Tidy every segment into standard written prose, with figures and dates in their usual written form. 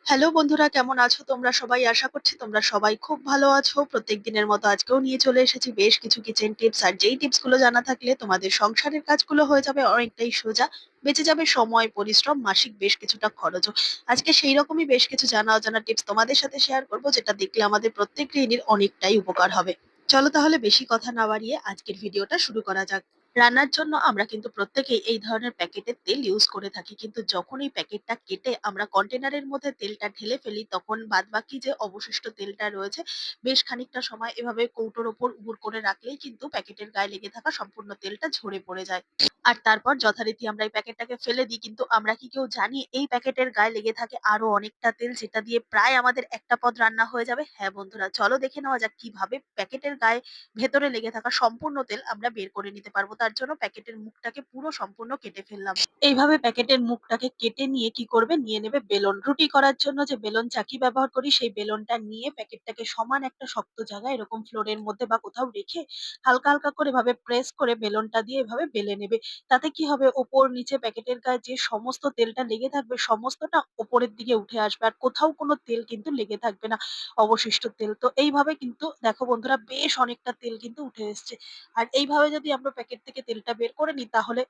Hello বন্ধুরা, কেমন আছো তোমরা সবাই? আশা করছি তোমরা সবাই খুব ভালো আছো। প্রত্যেক দিনের মতো আজকেও নিয়ে চলে এসেছি বেশ কিছু কিচেন টিপস। আর যেই টিপস গুলো জানা থাকলে তোমাদের সংসারের কাজগুলো হয়ে যাবে অনেকটাই সোজা। বেঁচে যাবে সময়, পরিশ্রম, মাসিক বেশ কিছুটা খরচও। আজকে সেই রকমই বেশ কিছু জানা অজানা টিপস তোমাদের সাথে শেয়ার করবো, যেটা দেখলে আমাদের প্রত্যেক গৃহিণীর অনেকটাই উপকার হবে। চলো তাহলে বেশি কথা না বাড়িয়ে আজকের ভিডিওটা শুরু করা যাক। রান্নার জন্য আমরা কিন্তু প্রত্যেকেই এই ধরনের প্যাকেটের তেল ইউজ করে থাকি, কিন্তু যখন এই প্যাকেটটা কেটে আমরা কন্টেনারের মধ্যে তেলটা ঢেলে ফেলি, তখন বাদবাকি যে অবশিষ্ট তেলটা রয়েছে বেশ খানিকটা সময় এভাবে কৌটোর ওপর উবুড় করে রাখলেই কিন্তু প্যাকেটের গায়ে লেগে থাকা সম্পূর্ণ তেলটা ঝরে পড়ে যায়। আর তারপর যথারীতি আমরা এই প্যাকেটটাকে ফেলে দিই, কিন্তু আমরা কি কেউ জানি এই প্যাকেটের গায়ে লেগে থাকে আরো অনেকটা তেল, যেটা দিয়ে প্রায় আমাদের একটা পদ রান্না হয়ে যাবে? হ্যাঁ বন্ধুরা, চলো দেখে নেওয়া যাক কিভাবে প্যাকেটের গায়ে ভেতরে লেগে থাকা সম্পূর্ণ তেল আমরা বের করে নিতে পারবো। তার জন্য প্যাকেটের মুখটাকে পুরো সম্পূর্ণ কেটে ফেললাম। এইভাবে প্যাকেটের মুখটাকে কেটে নিয়ে কি করবে, নিয়ে নেবে বেলন। রুটি করার জন্য যে বেলন চাকি ব্যবহার করি, সেই বেলনটা নিয়ে প্যাকেটটাকে সমান একটা শক্ত জায়গায় এরকম ফ্লোরের মধ্যে বা কোথাও রেখে হালকা হালকা করে এভাবে প্রেস করে বেলনটা দিয়ে এভাবে বেলে নেবে। তাতে কি হবে, ওপর নিচে প্যাকেটের গায়ে যে সমস্ত তেলটা লেগে থাকবে সমস্তটা ওপরের দিকে উঠে আসবে, আর কোথাও কোনো তেল কিন্তু লেগে থাকবে না, অবশিষ্ট তেল। তো এইভাবে কিন্তু দেখো বন্ধুরা, বেশ অনেকটা তেল কিন্তু উঠে এসছে। আর এইভাবে যদি আমরা প্যাকেট থেকে তেলটা বের করে নিই, তাহলে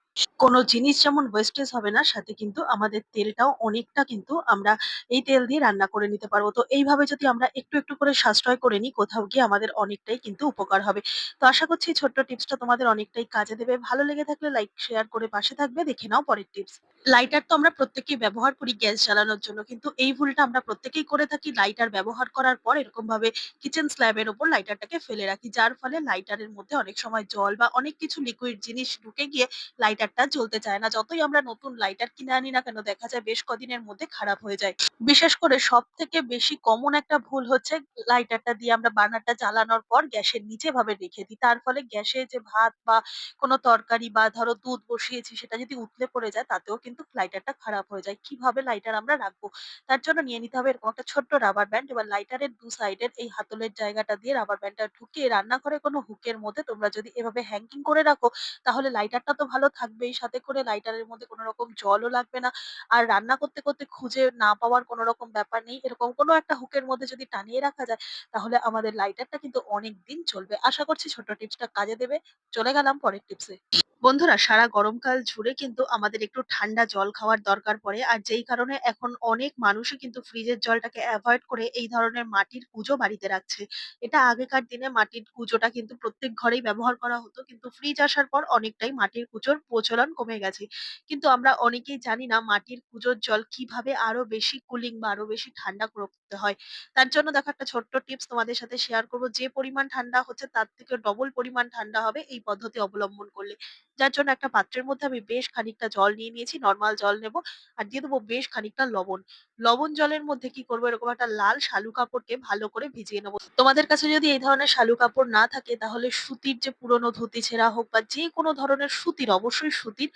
কোনো জিনিস যেমন ওয়েস্টেজ হবে না, সাথে কিন্তু আমাদের তেলটাও অনেকটা কিন্তু আমরা এই তেল দিয়ে রান্না করে নিতে পারবো। তো এইভাবে যদি আমরা একটু একটু করে সাশ্রয় করে নিই, কোথাও গিয়ে আমাদের অনেকটাই কিন্তু উপকার হবে। তো আশা করছি এই ছোট্ট টিপসটা তোমাদের অনেকটাই কাজে দেবে। ভালো লেগে থাকলে লাইক শেয়ার করে পাশে থাকবে। দেখে নাও পরের টিপস। লাইটার তো আমরা প্রত্যেকেই ব্যবহার করি গ্যাস জ্বালানোর জন্য, কিন্তু এই ভুলটা আমরা প্রত্যেকেই করে থাকি। লাইটার ব্যবহার করার পর এরকম ভাবে কিচেন স্ল্যাবের ওপর লাইটারটাকে ফেলে রাখি, যার ফলে লাইটারের মধ্যে অনেক সময় জল বা অনেক কিছু লিকুইড জিনিস ঢুকে গিয়ে লাইটারটা জ্বলতে চায় না। যতই আমরা নতুন লাইটার কিনে আনি না কেন, দেখা যায় বেশ কদিনের মধ্যে খারাপ হয়ে যায়। বিশেষ করে সব থেকে বেশি কমন একটা ভুল হচ্ছে, লাইটারটা দিয়ে আমরা বার্নারটা জ্বালানোর পর গ্যাসের নিচে ভাবে রেখে দিই। তার ফলে গ্যাসে যে ভাত বা কোনো তরকারি বা ধরো দুধ বসিয়েছি, সেটা যদি উতলে পড়ে যায়, তাতেও কিন্তু লাইটারটা খারাপ হয়ে যায়। কিভাবে লাইটার আমরা রাখবো? তার জন্য নিয়ে নিতে হবে এরকম একটা ছোট্ট রাবার ব্যান্ড। এবার লাইটারের দু সাইডের এই হাতলের জায়গাটা দিয়ে রাবার ব্যান্ডটা ঢুকিয়ে রান্নাঘরে কোনো হুকের মধ্যে তোমরা যদি এভাবে হ্যাঙ্গিং করে রাখো, তাহলে লাইটারটা তো ভালো থাকবেই, সাথে করে লাইটারের মধ্যে কোনো রকম জলও লাগবে না। আর রান্না করতে করতে খুঁজে না পাওয়ার কোনো রকম ব্যাপার নেই। এরকম কোনো একটা হুকের মধ্যে যদি টানিয়ে রাখা যায়, তাহলে আমাদের লাইটারটা কিন্তু অনেকদিন চলবে। আশা করছি ছোট্ট টিপসটা কাজে দেবে। চলে গেলাম পরের টিপসে। বন্ধুরা, সারা গরমকাল জুড়ে কিন্তু আমাদের একটু ঠান্ডা জল খাওয়ার দরকার পড়ে, আর যেই কারণে এখন অনেক মানুষই কিন্তু ফ্রিজের জলটাকে অ্যাভয়েড করে এই ধরনের মাটির কুজো বাড়িতে রাখছে। এটা আগেকার দিনে মাটির কুজোটা কিন্তু প্রত্যেক ঘরেই ব্যবহার করা হতো, কিন্তু ফ্রিজ আসার পর অনেকটাই মাটির কুজোর প্রচলন কমে গেছে। কিন্তু আমরা অনেকেই জানি না মাটির কুজোর জল কিভাবে আরো বেশি কুলিং বা আরো বেশি ঠান্ডা করতে হয়। তার জন্য দেখো একটা ছোট্ট টিপস তোমাদের সাথে শেয়ার করবো। যে পরিমাণ ঠান্ডা হচ্ছে তার থেকে ডবল পরিমাণ ঠান্ডা হবে এই পদ্ধতি অবলম্বন করলে। যার জন্য একটা পাত্রের মধ্যে আমি বেশ খানিকটা জল নিয়ে নিয়েছি, নরমাল জল নেব। আর দিয়ে দেবো বেশ খানিকটা লবণ। লবণ জলের মধ্যে কি করবো, এরকম একটা লাল শালু কাপড়কে ভালো করে ভিজিয়ে নেবো। তোমাদের কাছে যদি এই ধরনের শালু কাপড় না থাকে, তাহলে সুতির যে পুরোনো ধুতি ছেঁড়া হোক বা যে কোনো ধরনের সুতির, অবশ্যই সুতির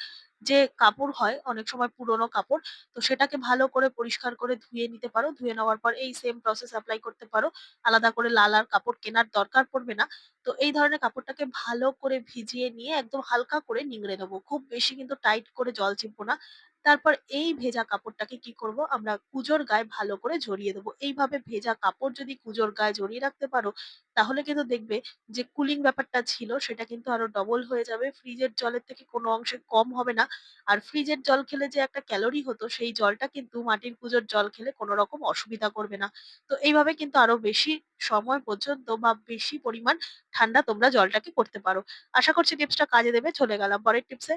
যে কাপড় হয় অনেক সময় পুরোনো কাপড়, তো সেটাকে ভালো করে পরিষ্কার করে ধুয়ে নিতে পারো। ধুয়ে নেওয়ার পর এই সেম প্রসেস অ্যাপ্লাই করতে পারো। আলাদা করে লাল আর কাপড় কেনার দরকার পড়বে না। তো এই ধরনের কাপড়টাকে ভালো করে ভিজিয়ে নিয়ে একদম হালকা করে নিংড়ে নেবো। খুব বেশি কিন্তু টাইট করে জল চিপবো না। তারপর এই ভেজা কাপড়টাকে কি করব, আমরা কুজোর গায়ে ভালো করে জড়িয়ে দেবো। এইভাবে ভেজা কাপড় যদি কুজোর গায়ে জড়িয়ে রাখতে পারো, তাহলে কিন্তু দেখবে যে কুলিং ব্যাপারটা ছিল সেটা কিন্তু আরো ডবল হয়ে যাবে। ফ্রিজের জলের থেকে কোনো অংশে কম হবে না। আর ফ্রিজের জল খেলে যে একটা ক্যালোরি হতো, সেই জলটা কিন্তু মাটির কুজোর জল খেলে কোনো রকম অসুবিধা করবে না। তো এইভাবে কিন্তু আরো বেশি সময় পর্যন্ত বা বেশি পরিমাণ ঠান্ডা তোমরা জলটাকে করতে পারো। আশা করছি টিপসটা কাজে দেবে। চলে গেলাম পরের টিপসে।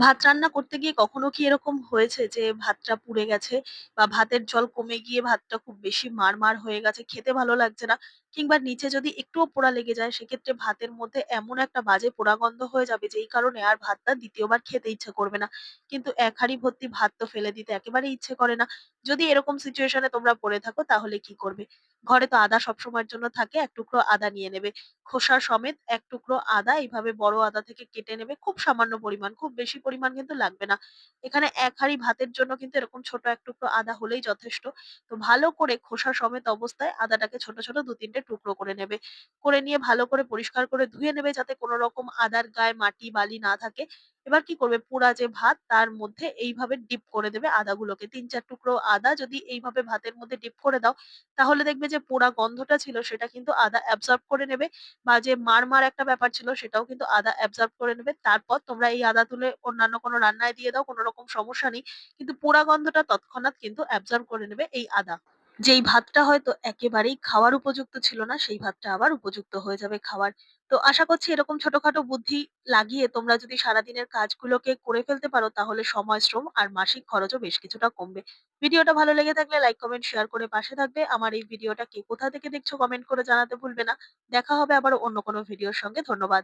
ভাত রান্না করতে গিয়ে কখনো কি এরকম হয়েছে যে ভাতটা পুড়ে গেছে, বা ভাতের জল কমে গিয়ে ভাতটা খুব বেশি মার হয়ে গেছে, খেতে ভালো লাগছে না, কিংবা নিচে যদি একটুও পোড়া লেগে যায়, সেক্ষেত্রে ভাতের মধ্যে এমন একটা বাজে পোড়া গন্ধ হয়ে যাবে যেই কারণে আর ভাতটা দ্বিতীয়বার খেতে ইচ্ছে করবে না। কিন্তু এক হাঁড়ি ভর্তি ভাত তো ফেলে দিতে একেবারেই ইচ্ছে করে না। যদি এরকম সিচুয়েশনে তোমরা পড়ে থাকো, তাহলে কি করবে? ঘরে তো আদা সবসময়ের জন্য থাকে, এক টুকরো আদা নিয়ে নেবে। খোসা সমেত এক টুকরো আদা এইভাবে বড় আদা থেকে কেটে নেবে, খুব সামান্য পরিমাণ, খুব বেশি পরিমাণ কিন্তু লাগবে না। এখানে এক হাঁড়ি ভাতের জন্য কিন্তু এরকম ছোট এক টুকরো আদা হলেই যথেষ্ট। তো ভালো করে খোসা সমেত অবস্থায় আদাটাকে ছোট ছোট দু তিনটে টুকরো করে নেবে। করে নিয়ে ভালো করে পরিষ্কার করে ধুয়ে নেবে যাতে কোন রকম আদার গায়ে মাটি বালি না থাকে। এবার কি করবে পোড়া যে ভাত তার মধ্যে এইভাবে ডিপ করে দেবে আদাগুলোকে। ৩-৪ টুকরো আদা যদি এইভাবে ভাতের মধ্যে ডিপ করে দাও, তাহলে দেখবে যে পোড়া গন্ধটা ছিল সেটা কিন্তু আদা অ্যাবসর্ব করে নেবে বা যে মার একটা ব্যাপার ছিল সেটাও কিন্তু আদা অ্যাবসর্ব করে নেবে। তারপর তোমরা এই আদা তুলে অন্যান্য কোনো রান্নায় দিয়ে দাও, কোন রকম সমস্যা নেই। কিন্তু পোড়া গন্ধটা তৎক্ষণাৎ কিন্তু অ্যাবসর্ব করে নেবে এই আদা। যেই ভাতটা হয়তো একেবারেই খাওয়ার উপযুক্ত ছিল না, সেই ভাতটা আবার উপযুক্ত হয়ে যাবে খাওয়ার। তো আশা করছি এরকম ছোটখাটো বুদ্ধি লাগিয়ে তোমরা যদি সারাদিনের কাজগুলোকে করে ফেলতে পারো, তাহলে সময়, শ্রম আর মাসিক খরচও বেশ কিছুটা কমবে। ভিডিওটা ভালো লেগে থাকলে লাইক, কমেন্ট, শেয়ার করে পাশে থাকবে। আমার এই ভিডিওটা কে কোথা থেকে দেখছো কমেন্ট করে জানাতে ভুলবে না। দেখা হবে আবার অন্য কোনো ভিডিওর সঙ্গে। ধন্যবাদ।